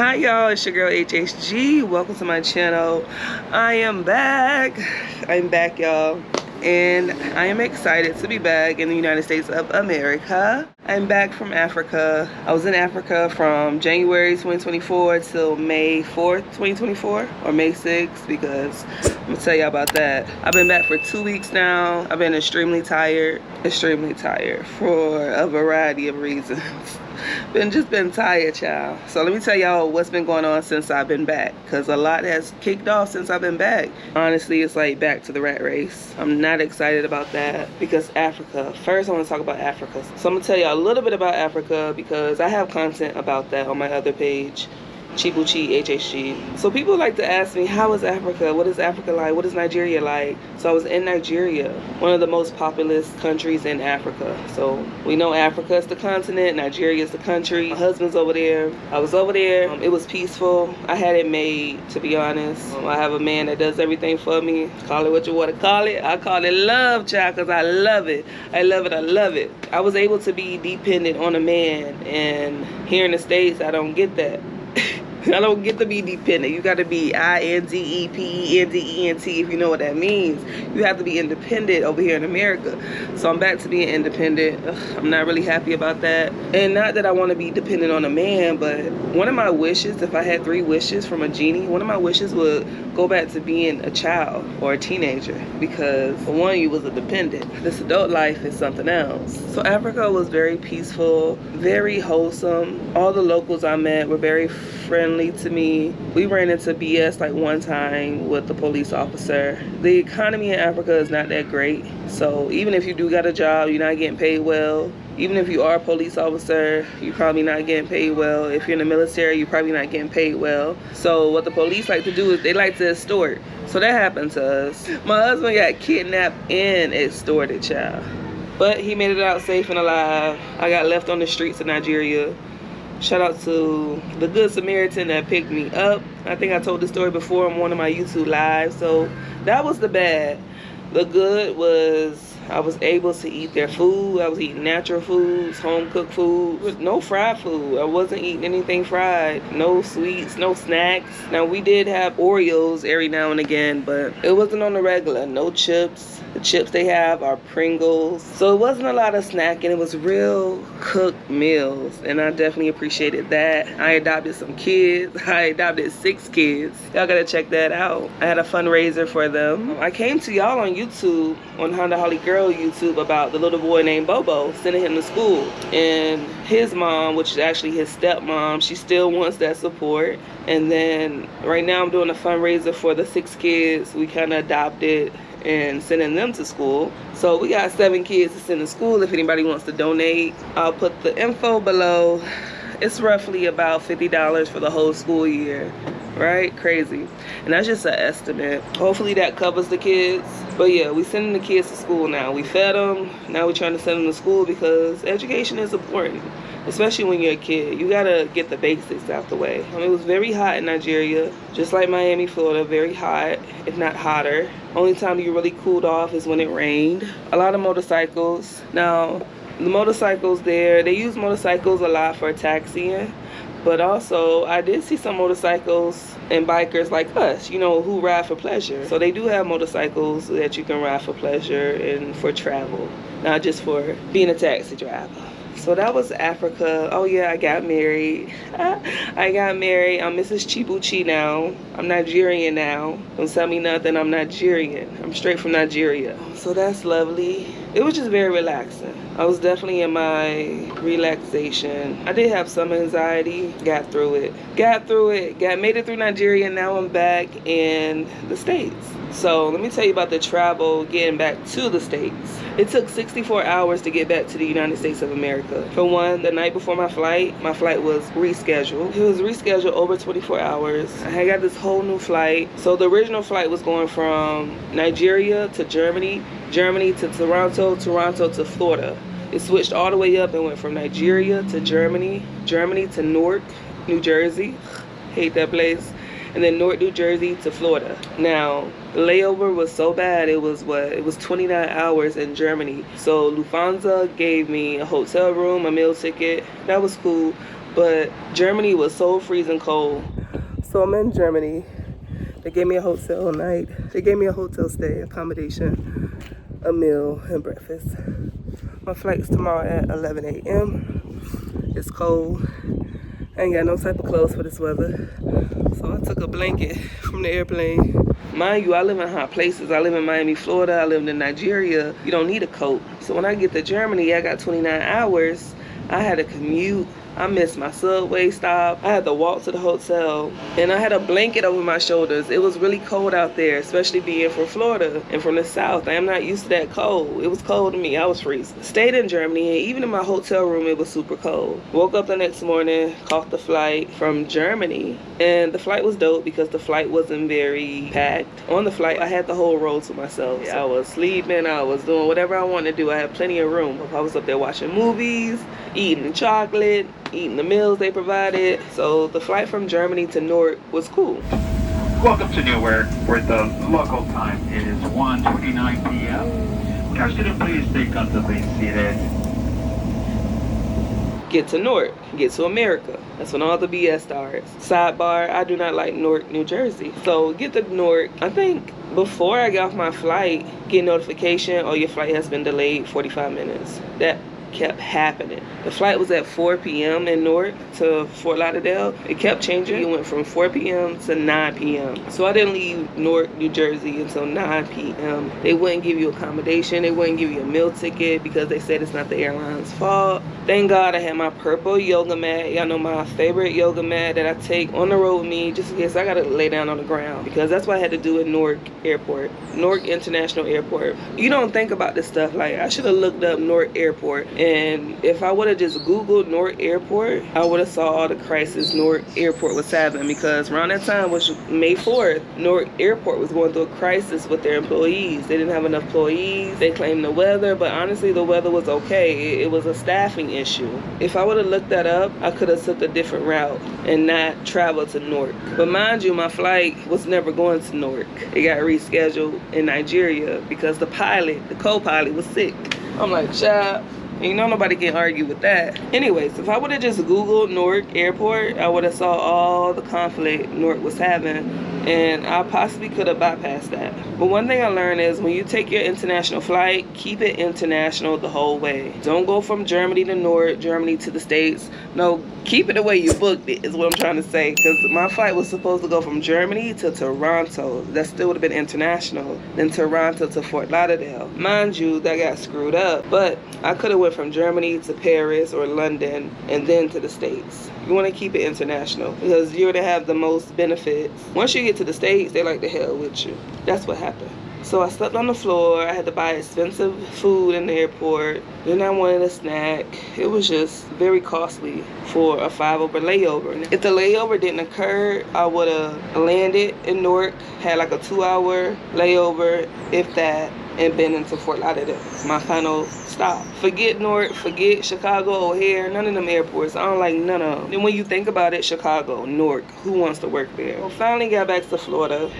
Hi y'all, it's your girl HHG. Welcome to my channel. I am back. I'm back, y'all. And I am excited to be back in the United States of America. I'm back from Africa. I was in Africa from January 2024 till May 4th, 2024, or May 6th, because I'm gonna tell y'all about that. I've been back for 2 weeks now. I've been extremely tired for a variety of reasons. Been tired, child. So let me tell y'all what's been going on since I've been back, because a lot has kicked off since I've been back. Honestly, it's like back to the rat race. I'm not excited about that because Africa. First, I want to talk about Africa. So I'm gonna tell y'all a little bit about Africa because I have content about that on my other page, Chibuchi HHG. So people like to ask me, how is Africa? What is Africa like? What is Nigeria like? So I was in Nigeria, one of the most populous countries in Africa. So we know Africa is the continent, Nigeria is the country. My husband's over there. I was over there. It was peaceful. I had it made, to be honest. I have a man that does everything for me. Call it what you want to call it. I call it love, child, because I love it. I love it. I love it. I was able to be dependent on a man, and here in the States, I don't get that. I don't get to be dependent. You got to be independent, if you know what that means. You have to be independent over here in America. So I'm back to being independent. I'm not really happy about that. And not that I want to be dependent on a man, but one of my wishes, if I had 3 wishes from a genie, one of my wishes would go back to being a child or a teenager, because for one, you was a dependent. This adult life is something else. So Africa was very peaceful, very wholesome. All the locals I met were very friendly to me. We ran into BS like one time with the police officer. The economy in Africa is not that great. So even if you do got a job, you're not getting paid well. Even if you are a police officer, you're probably not getting paid well. If you're in the military, you're probably not getting paid well. So what the police like to do is they like to extort. So that happened to us. My husband got kidnapped and extorted, child. But he made it out safe and alive. I got left on the streets of Nigeria. Shout out to the Good Samaritan that picked me up. I think I told this story before on one of my YouTube lives. So that was the bad. The good was I was able to eat their food. I was eating natural foods, home cooked food, no fried food. I wasn't eating anything fried, no sweets, no snacks. Now we did have Oreos every now and again, but it wasn't on the regular. No chips. The chips they have are Pringles. So it wasn't a lot of snacking. It was real cooked meals, and I definitely appreciated that. I adopted some kids. I adopted 6 kids. Y'all gotta check that out. I had a fundraiser for them. I came to y'all on YouTube, on HondaHarleyGurl YouTube, about the little boy named Bobo, sending him to school. And his mom, which is actually his stepmom, she still wants that support. And then right now I'm doing a fundraiser for the 6 kids we kind of adopted and sending them to school. So we got 7 kids to send to school. If anybody wants to donate, I'll put the info below. It's roughly about $50 for the whole school year, right? Crazy. And that's just an estimate. Hopefully that covers the kids. But yeah, we sending the kids to school now. We fed them. Now we're trying to send them to school because education is important, especially when you're a kid. You gotta get the basics out the way. It was very hot in Nigeria, just like Miami, Florida, very hot, if not hotter. Only time you really cooled off is when it rained. A lot of motorcycles. Now, the motorcycles there, they use motorcycles a lot for taxiing, but also I did see some motorcycles and bikers like us, you know, who ride for pleasure. So they do have motorcycles that you can ride for pleasure and for travel, not just for being a taxi driver. So that was Africa. Oh yeah, I got married. I got married. I'm Mrs. Chibuchi now. I'm Nigerian now. Don't tell me nothing, I'm Nigerian. I'm straight from Nigeria. So that's lovely. It was just very relaxing. I was definitely in my relaxation. I did have some anxiety. Got through it. Made it through Nigeria, and now I'm back in the States. So let me tell you about the travel getting back to the States. It took 64 hours to get back to the United States of America. For one, the night before my flight was rescheduled. It was rescheduled over 24 hours. I had got this whole new flight. So the original flight was going from Nigeria to Germany, Germany to Toronto, Toronto to Florida. It switched all the way up and went from Nigeria to Germany, Germany to Newark, New Jersey. Hate that place. And then Newark, New Jersey to Florida. Now, the layover was so bad, it was 29 hours in Germany. So Lufthansa gave me a hotel room, a meal ticket. That was cool. but Germany was so freezing cold. So I'm in Germany. They gave me a hotel night. They gave me a hotel stay, accommodation, a meal, and breakfast. My flight's tomorrow at 11 a.m. It's cold. I ain't got no type of clothes for this weather. So I took a blanket from the airplane. Mind you, I live in hot places. I live in Miami, Florida. I lived in Nigeria. You don't need a coat. So when I get to Germany, I got 29 hours. I had to commute. I missed my subway stop. I had to walk to the hotel, and I had a blanket over my shoulders. It was really cold out there, especially being from Florida and from the South. I am not used to that cold. It was cold to me. I was freezing. Stayed in Germany, and even in my hotel room, it was super cold. Woke up the next morning, caught the flight from Germany, and the flight was dope because the flight wasn't very packed. On the flight, I had the whole row to myself. I was sleeping. I was doing whatever I wanted to do. I had plenty of room. I was up there watching movies, eating chocolate, eating the meals they provided. So the flight from Germany to Newark was cool. Welcome to Newark, where the local time is 1:29 p.m. Car student, please stay comfortably seated. Get to Newark, get to America. That's when all the BS starts. Sidebar, I do not like Newark, New Jersey. So get to Newark. I think before I get off my flight, get notification, oh, your flight has been delayed 45 minutes. That kept happening. The flight was at 4 p.m. in Newark to Fort Lauderdale. It kept changing. It went from 4 p.m. to 9 p.m. So I didn't leave Newark, New Jersey until 9 p.m. They wouldn't give you accommodation. They wouldn't give you a meal ticket because they said it's not the airline's fault. Thank God I had my purple yoga mat. Y'all know my favorite yoga mat that I take on the road with me just in case I gotta lay down on the ground, because that's what I had to do at Newark Airport, Newark International Airport. You don't think about this stuff. Like, I should have looked up Newark Airport, and if I would have just Googled Newark Airport, I would have saw all the crisis Newark Airport was having, because around that time, which was May 4th, Newark Airport was going through a crisis with their employees. They didn't have enough employees. They claimed the weather, but honestly, the weather was okay. It was a staffing issue. If I would have looked that up, I could have took a different route and not traveled to Newark. But mind you, my flight was never going to Newark. It got rescheduled in Nigeria because the co-pilot was sick. I'm like, child, you know, nobody can argue with that. Anyways, if I would have just Googled Newark Airport, I would have saw all the conflict Newark was having, and I possibly could have bypassed that. But one thing I learned is when you take your international flight, keep it international the whole way. Don't go from Germany to Newark, Germany to the States. No, keep it the way you booked it is what I'm trying to say, because my flight was supposed to go from Germany to Toronto. That still would have been international. Then Toronto to Fort Lauderdale. Mind you, that got screwed up, but I could have went from Germany to Paris or London and then to the States. You want to keep it international because you're going to have the most benefits. Once you get to the States, they like the hell with you. That's what happened. So I slept on the floor. I had to buy expensive food in the airport. Then I wanted a snack. It was just very costly for a 5-hour layover. If the layover didn't occur, I would have landed in Newark, had like a 2-hour layover, if that, and been into Fort Lauderdale, my final stop. Forget Newark, forget Chicago, O'Hare, none of them airports. I don't like none of them. And when you think about it, Chicago, Newark, who wants to work there? Well, finally got back to Florida.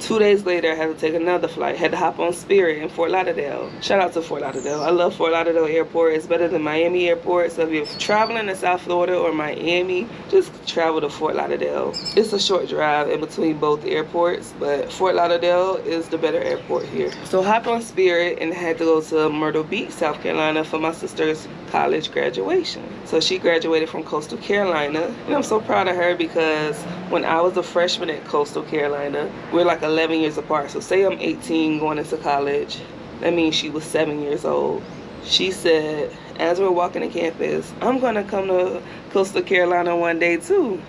2 days later, I had to take another flight. Had to hop on Spirit in Fort Lauderdale. Shout out to Fort Lauderdale. I love Fort Lauderdale Airport. It's better than Miami Airport. So if you're traveling to South Florida or Miami, just travel to Fort Lauderdale. It's a short drive in between both airports, but Fort Lauderdale is the better airport here. So hopped on Spirit and had to go to Myrtle Beach, South Carolina for my sister's college graduation. So she graduated from Coastal Carolina, and I'm so proud of her because when I was a freshman at Coastal Carolina, we're like 11 years apart. So say I'm 18 going into college, that means she was 7 years old. She said, as we're walking to campus, I'm gonna come to Coastal Carolina one day too.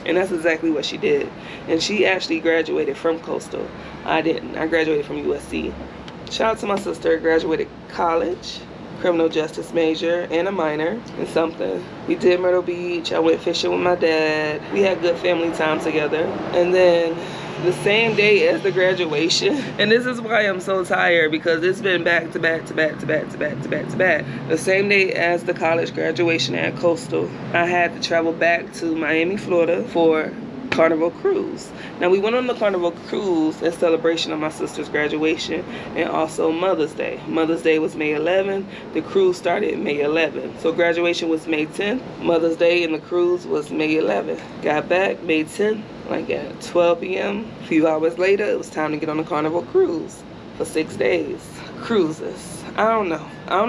And that's exactly what she did. And she actually graduated from Coastal. I didn't. I graduated from USC. Shout out to my sister, graduated college, criminal justice major and a minor in something. We did Myrtle Beach. I went fishing with my dad. We had good family time together. And then the same day as the graduation, and this is why I'm so tired, because it's been back to back to back to back to back to back to back. The same day as the college graduation at Coastal, I had to travel back to Miami, Florida for Carnival cruise. Now we went on the Carnival cruise in celebration of my sister's graduation and also Mother's Day. Mother's Day was May 11th. The cruise started May 11th. So graduation was May 10th. Mother's Day and the cruise was May 11th. Got back May 10th, like at 12 p.m. A few hours later, it was time to get on the Carnival cruise for 6 days. Cruises. I don't know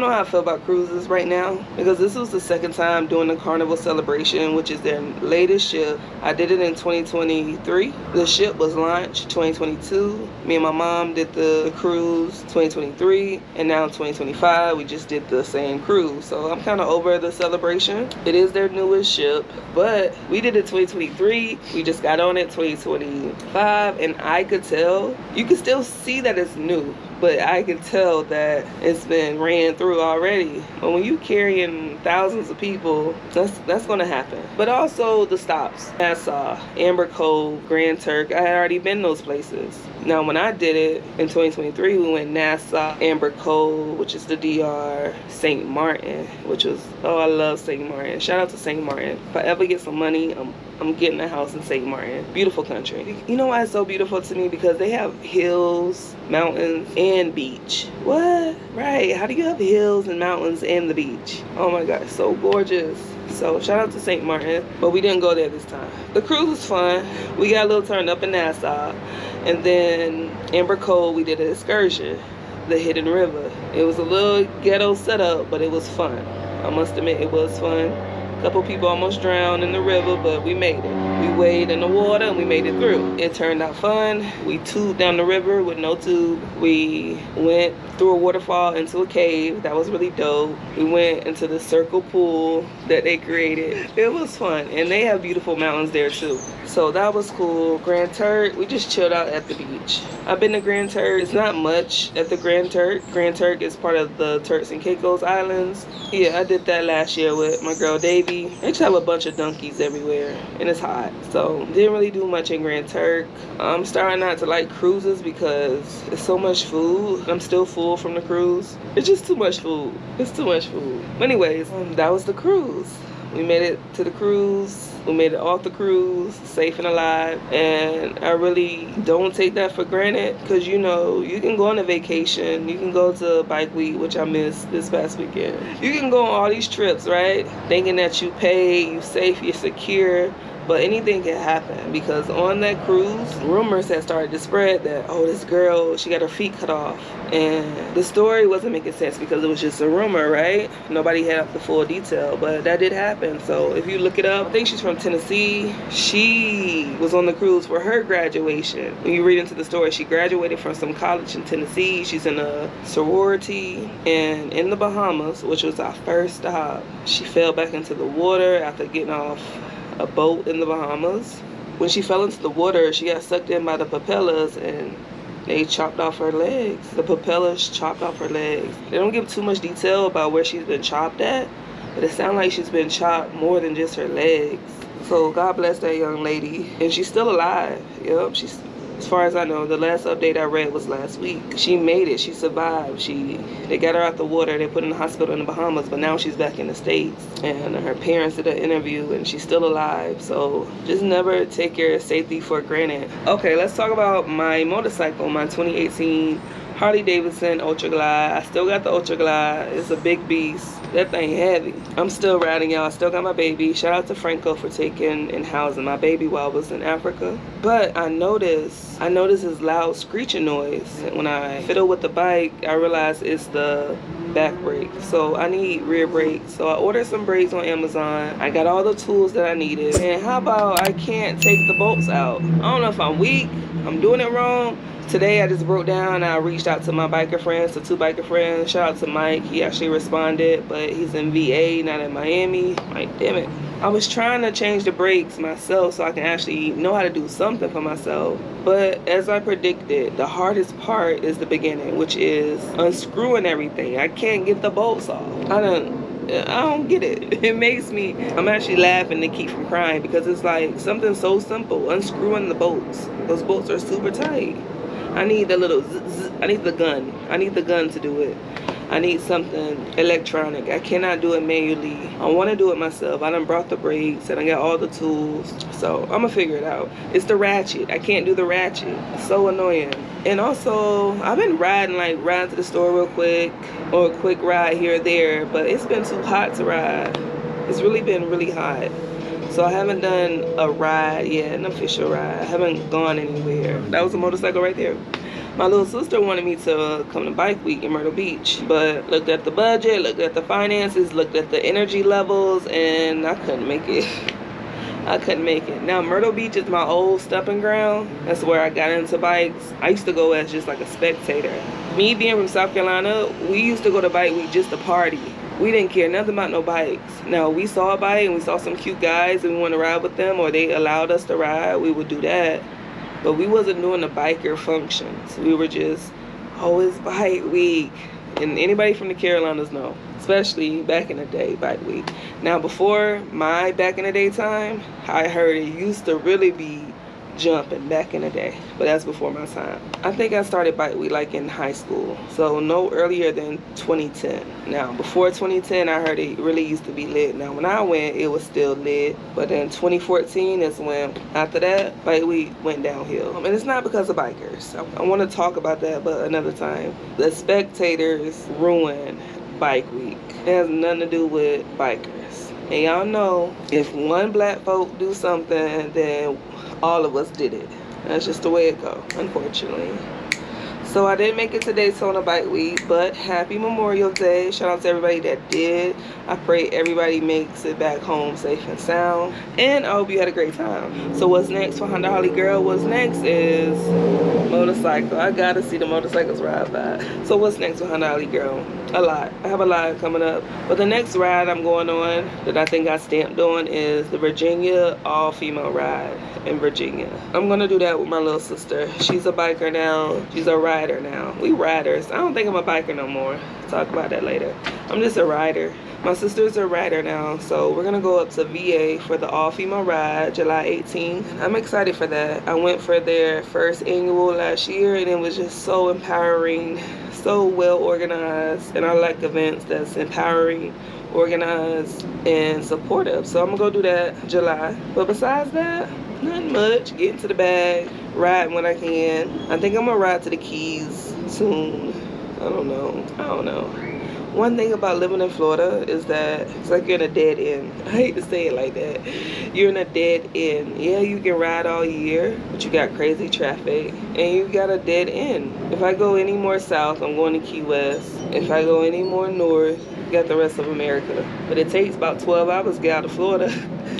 how I feel about cruises right now, because this was the second time doing the Carnival celebration, which is their latest ship. I did it in 2023. The ship was launched 2022. Me and my mom did the cruise 2023, and now 2025 we just did the same cruise. So I'm kind of over the celebration. It is their newest ship, but we did it 2023. We just got on it 2025, and I could tell, you can still see that it's new, but I can tell that it's been ran through already. But when you carrying thousands of people, that's gonna happen. But also the stops, Nassau, Amber Cove, Grand Turk, I had already been those places. Now when I did it in 2023, we went Nassau, Amber Cove, which is the DR, St. Martin, which was, oh, I love St. Martin. Shout out to St. Martin. If I ever get some money, I'm getting a house in St. Martin. Beautiful country. You know why it's so beautiful to me? Because they have hills, mountains, and beach. What? Right. How do you have hills and mountains and the beach? Oh my God, it's so gorgeous. So shout out to St. Martin, but we didn't go there this time. The cruise was fun. We got a little turned up in Nassau, and then Amber Cove, we did an excursion, the Hidden River. It was a little ghetto setup, but it was fun. I must admit, it was fun. A couple people almost drowned in the river, but we made it. We waded in the water and we made it through. It turned out fun. We tubed down the river with no tube. We went through a waterfall into a cave. That was really dope. We went into the circle pool that they created. It was fun, and they have beautiful mountains there too. So that was cool. Grand Turk, we just chilled out at the beach. I've been to Grand Turk. It's not much at the Grand Turk. Grand Turk is part of the Turks and Caicos Islands. Yeah, I did that last year with my girl Davy. They just have a bunch of donkeys everywhere, and it's hot. So didn't really do much in Grand Turk. I'm starting not to like cruises because it's so much food. I'm still full from the cruise. It's just too much food. It's too much food. But anyways, that was the cruise. We made it to the cruise. We made it off the cruise, safe and alive. And I really don't take that for granted, because you know, you can go on a vacation. You can go to Bike Week, which I missed this past weekend. You can go on all these trips, right? Thinking that you paid, you safe, you're secure. But anything can happen, because on that cruise, rumors had started to spread that, oh, this girl, she got her feet cut off. And the story wasn't making sense because it was just a rumor, right? Nobody had the full detail, but that did happen. So if you look it up, I think she's from Tennessee. She was on the cruise for her graduation. When you read into the story, she graduated from some college in Tennessee. She's in a sorority. And in the Bahamas, which was our first stop, she fell back into the water after getting off a boat in the Bahamas. When she fell into the water, she got sucked in by the propellers and they chopped off her legs. The propellers chopped off her legs. They don't give too much detail about where she's been chopped at, but it sounds like she's been chopped more than just her legs. So God bless that young lady. And she's still alive. Yep, she's, as far as I know, the last update I read was last week. She made it. She survived. They got her out the water. They put her in the hospital in the Bahamas, but now she's back in the States. And her parents did an interview, and she's still alive. So just never take your safety for granted. Okay, let's talk about my motorcycle, my 2018 Harley-Davidson Ultra Glide. I still got the Ultra Glide. It's a big beast. That thing heavy. I'm still riding, y'all. Still got my baby. Shout out to Franco for taking and housing my baby while I was in Africa. But I noticed this loud screeching noise. When I fiddle with the bike, I realized it's the back brake. So I need rear brakes. So I ordered some brakes on Amazon. I got all the tools that I needed. And how about I can't take the bolts out? I don't know if I'm weak, I'm doing it wrong. Today I just broke down. I reached out to my biker friends, to 2 biker friends. Shout out to Mike. He actually responded, but he's in VA, not in Miami. Like, damn it. I was trying to change the brakes myself so I can actually know how to do something for myself. But as I predicted, the hardest part is the beginning, which is unscrewing everything. I can't get the bolts off. I don't get it. It makes me, I'm actually laughing to keep from crying, because it's like something so simple, unscrewing the bolts. Those bolts are super tight. I need the little I need the gun. I need the gun to do it. I need something electronic. I cannot do it manually. I want to do it myself. I done brought the brakes and I got all the tools. So I'm gonna figure it out. It's the ratchet. I can't do the ratchet. It's so annoying. And also, I've been riding to the store real quick, or a quick ride here or there, but it's been too hot to ride. It's really been really hot. So I haven't done a ride yet, an official ride. I haven't gone anywhere. That was a motorcycle right there. My little sister wanted me to come to Bike Week in Myrtle Beach, but looked at the budget, looked at the finances, looked at the energy levels, and I couldn't make it. I couldn't make it. Now, Myrtle Beach is my old stomping ground. That's where I got into bikes. I used to go as just like a spectator. Me being from South Carolina, we used to go to Bike Week just to party. We didn't care nothing about no bikes. Now, we saw a bike and we saw some cute guys and we wanted to ride with them, or they allowed us to ride, we would do that. But we wasn't doing the biker functions. We were just, oh, it's Bike Week. And anybody from the Carolinas know, especially back in the day, Bike Week. Now, before my back in the day time, I heard it used to really be jumping back in the day, but that's before my time. I think I started Bike Week like in high school, so no earlier than 2010. Now, before 2010, I heard it really used to be lit. Now, when I went, it was still lit, but in 2014 is when, after that, Bike Week went downhill. And it's not because of bikers. I want to talk about that, but another time. The spectators ruined Bike Week. It has nothing to do with bikers. And y'all know, if one black folk do something, then all of us did it. That's just the way it goes, unfortunately. So I didn't make it to Daytona Bike Week, but happy Memorial Day. Shout out to everybody that did. I pray everybody makes it back home safe and sound. And I hope you had a great time. So what's next for HondaHarleyGurl? What's next is motorcycle. I gotta see the motorcycles ride by. So what's next for HondaHarleyGurl? A lot. I have a lot coming up. But the next ride I'm going on that I think I stamped on is the Virginia all-female ride in Virginia. I'm gonna do that with my little sister. She's a biker now. She's a rider now. We riders. I don't think I'm a biker no more. Talk about that later. I'm just a rider. My sister's a rider now, so we're gonna go up to VA for the all-female ride, July 18th. I'm excited for that. I went for their first annual last year, and it was just so empowering, so well organized, and I like events that's empowering, organized, and supportive. So I'm gonna go do that July. But besides that, nothing much. Get into the bag, ride when I can. I think I'm gonna ride to the Keys soon. I don't know. One thing about living in Florida is that it's like you're in a dead end. I hate to say it like that. You're in a dead end. Yeah, you can ride all year, but you got crazy traffic and you got a dead end. If I go any more south, I'm going to Key West. If I go any more north, you got the rest of America. But it takes about 12 hours to get out of Florida.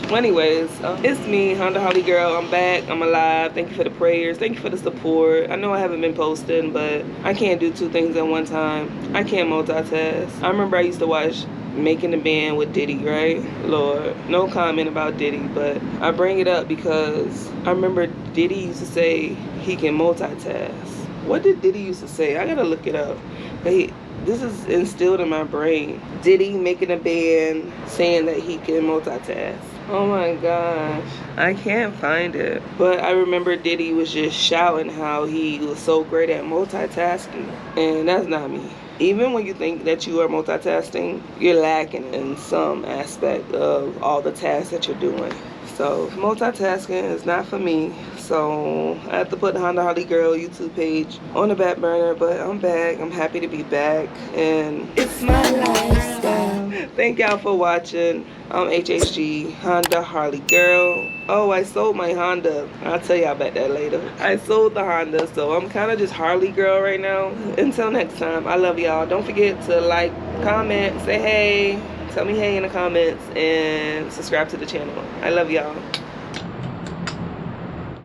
Well, anyways, it's me, HondaHarleyGurl. I'm back. I'm alive. Thank you for the prayers. Thank you for the support. I know I haven't been posting, but I can't do two things at one time. I can't multitask. I remember I used to watch Making the Band with Diddy, right? Lord, no comment about Diddy, but I bring it up because I remember Diddy used to say he can multitask. What did Diddy used to say? I gotta look it up. This is instilled in my brain. Diddy making a band saying that he can multitask. Oh my gosh, I can't find it. But I remember Diddy was just shouting how he was so great at multitasking. And that's not me. Even when you think that you are multitasking, you're lacking in some aspect of all the tasks that you're doing. So multitasking is not for me. So I have to put the HondaHarleyGurl YouTube page on the back burner, but I'm back. I'm happy to be back, and it's my lifestyle. Thank y'all for watching. I'm HHG HondaHarleyGurl. Oh, I sold my Honda. I'll tell y'all about that later. I sold the Honda, so I'm kind of just Harley girl right now. Until next time, I love y'all. Don't forget to like, comment, say hey. Tell me hey in the comments, and subscribe to the channel. I love y'all.